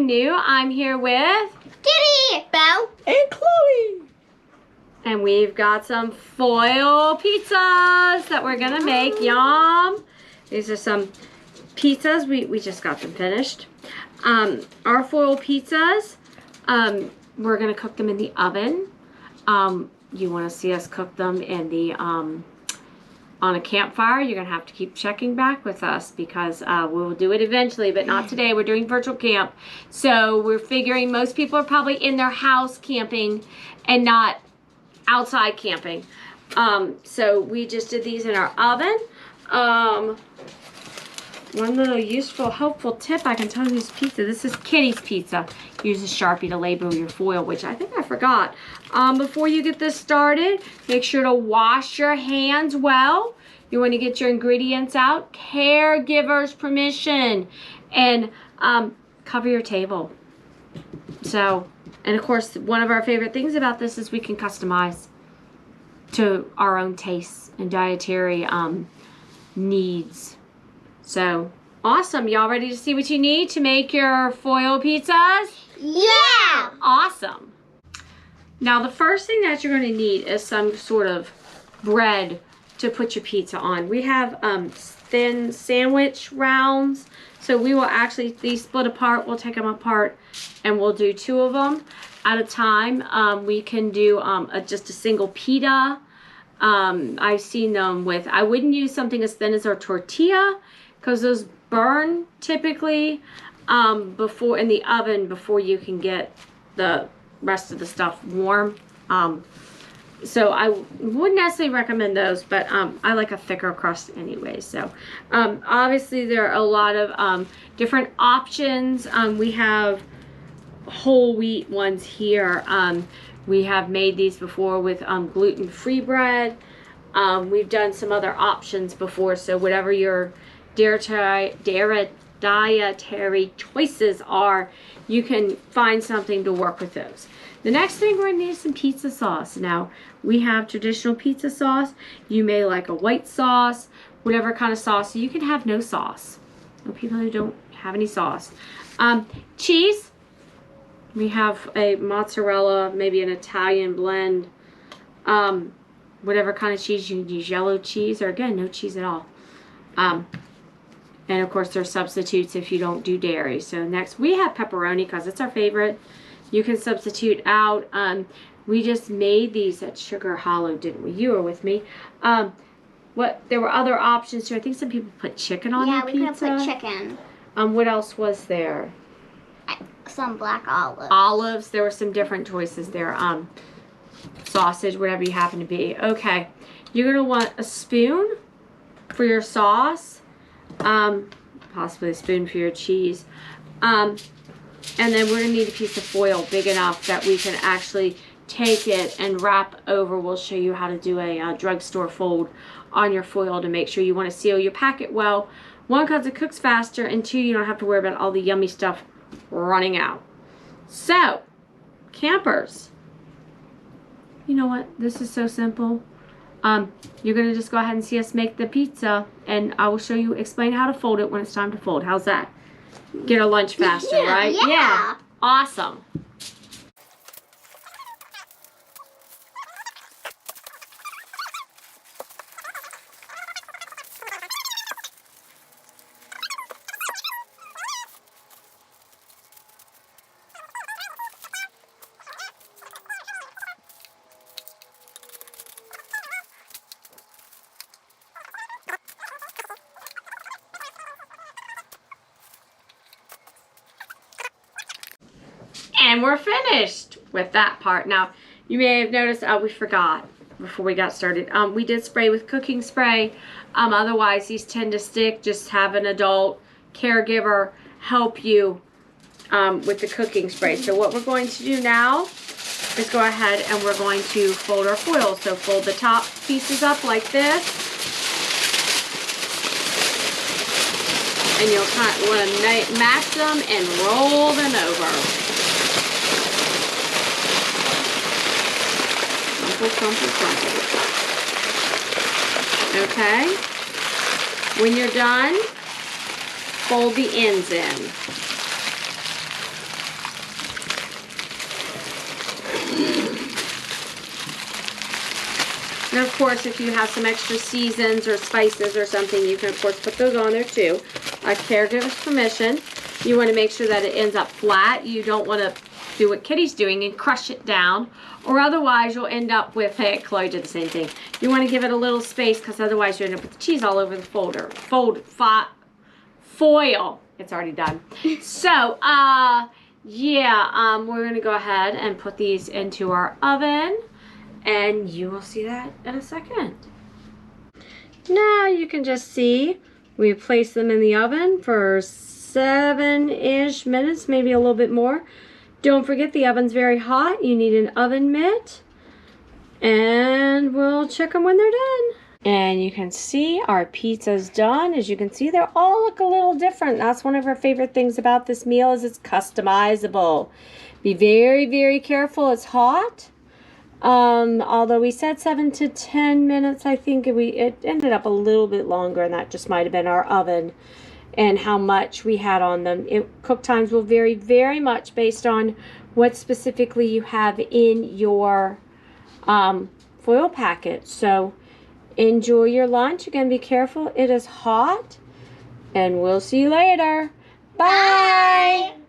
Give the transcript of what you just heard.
I'm new. I'm here with Kitty, Belle, and Chloe. And we've got some foil pizzas that we're gonna make. Yum! These are some pizzas. We just got them finished. Our foil pizzas, we're gonna cook them in the oven. You wanna see us cook them in the on a campfire. You're gonna have to keep checking back with us because we will do it eventually, but not today. We're doing virtual camp. So we're figuring most people are probably in their house camping and not outside camping. So we just did these in our oven. One little useful, helpful tip I can tell you is pizza. This is Kitty's pizza. Use a Sharpie to label your foil, which I think I forgot. Before you get this started, make sure to wash your hands well. You want to get your ingredients out. Caregiver's permission. And cover your table. So, and of course, one of our favorite things about this is we can customize to our own tastes and dietary needs. So, awesome. Y'all ready to see what you need to make your foil pizzas? Yeah! Awesome. Now, the first thing that you're going to need is some sort of bread to put your pizza on. We have thin sandwich rounds. So we will actually, these split apart, we'll take them apart and we'll do 2 of them at a time. We can do just a single pita. I've seen them with, I wouldn't use something as thin as our tortilla because those burn typically before in the oven before you can get the rest of the stuff warm. So I wouldn't necessarily recommend those, but I like a thicker crust anyway. So obviously there are a lot of different options. We have whole wheat ones here. We have made these before with gluten-free bread. We've done some other options before, so whatever your dietary choices are, you can find something to work with those. The next thing we're going to need is some pizza sauce. Now, we have traditional pizza sauce. You may like a white sauce, whatever kind of sauce. You can have no sauce. No people who don't have any sauce. Cheese. We have a mozzarella, maybe an Italian blend. Whatever kind of cheese. You can use yellow cheese or, again, no cheese at all. And, of course, there's substitutes if you don't do dairy. So, next, we have pepperoni because it's our favorite. You can substitute out. We just made these at Sugar Hollow, didn't we? You were with me. There were other options too. I think some people put chicken on their pizza. Yeah, we could have put chicken. What else was there? Some black olives. Olives. There were some different choices there. Sausage, whatever you happen to be. Okay. You're going to want a spoon for your sauce. Possibly a spoon for your cheese. And then we're going to need a piece of foil big enough that we can actually take it and wrap over. We'll show you how to do a drugstore fold on your foil to make sure you want to seal your packet well. 1, because it cooks faster, and 2, you don't have to worry about all the yummy stuff running out. So, campers, you know what? This is so simple. You're going to just go ahead and see us make the pizza, and I will show you, explain how to fold it when it's time to fold. How's that? Get a lunch faster, yeah, right? Yeah. Awesome. And we're finished with that part. Now, you may have noticed, we forgot before we got started. We did spray with cooking spray. Otherwise, these tend to stick. Just have an adult caregiver help you with the cooking spray. So what we're going to do now is go ahead and we're going to fold our foil. So fold the top pieces up like this. And you'll want to match them and roll them over. Crumple. Okay. When you're done, fold the ends in. And of course, if you have some extra seasons or spices or something, you can of course put those on there too. A caregiver's permission. You want to make sure that it ends up flat. You don't want to do what Kitty's doing and crush it down, or otherwise you'll end up with, hey, Chloe did the same thing. You want to give it a little space because otherwise you end up with the cheese all over the foil. It's already done. So, yeah, we're going to go ahead and put these into our oven, and you will see that in a second. Now you can just see we place them in the oven for 7-ish minutes, maybe a little bit more. Don't forget the oven's very hot. You need an oven mitt, and we'll check them when they're done. And you can see our pizza's done. As you can see, they all look a little different. That's one of our favorite things about this meal is it's customizable. Be very, very careful. It's hot. Although we said 7 to 10 minutes, I think it ended up a little bit longer, and that just might have been our oven and how much we had on them. Cook times will vary very much based on what specifically you have in your foil packet. So enjoy your lunch. Again, be careful. It is hot, and we'll see you later. Bye.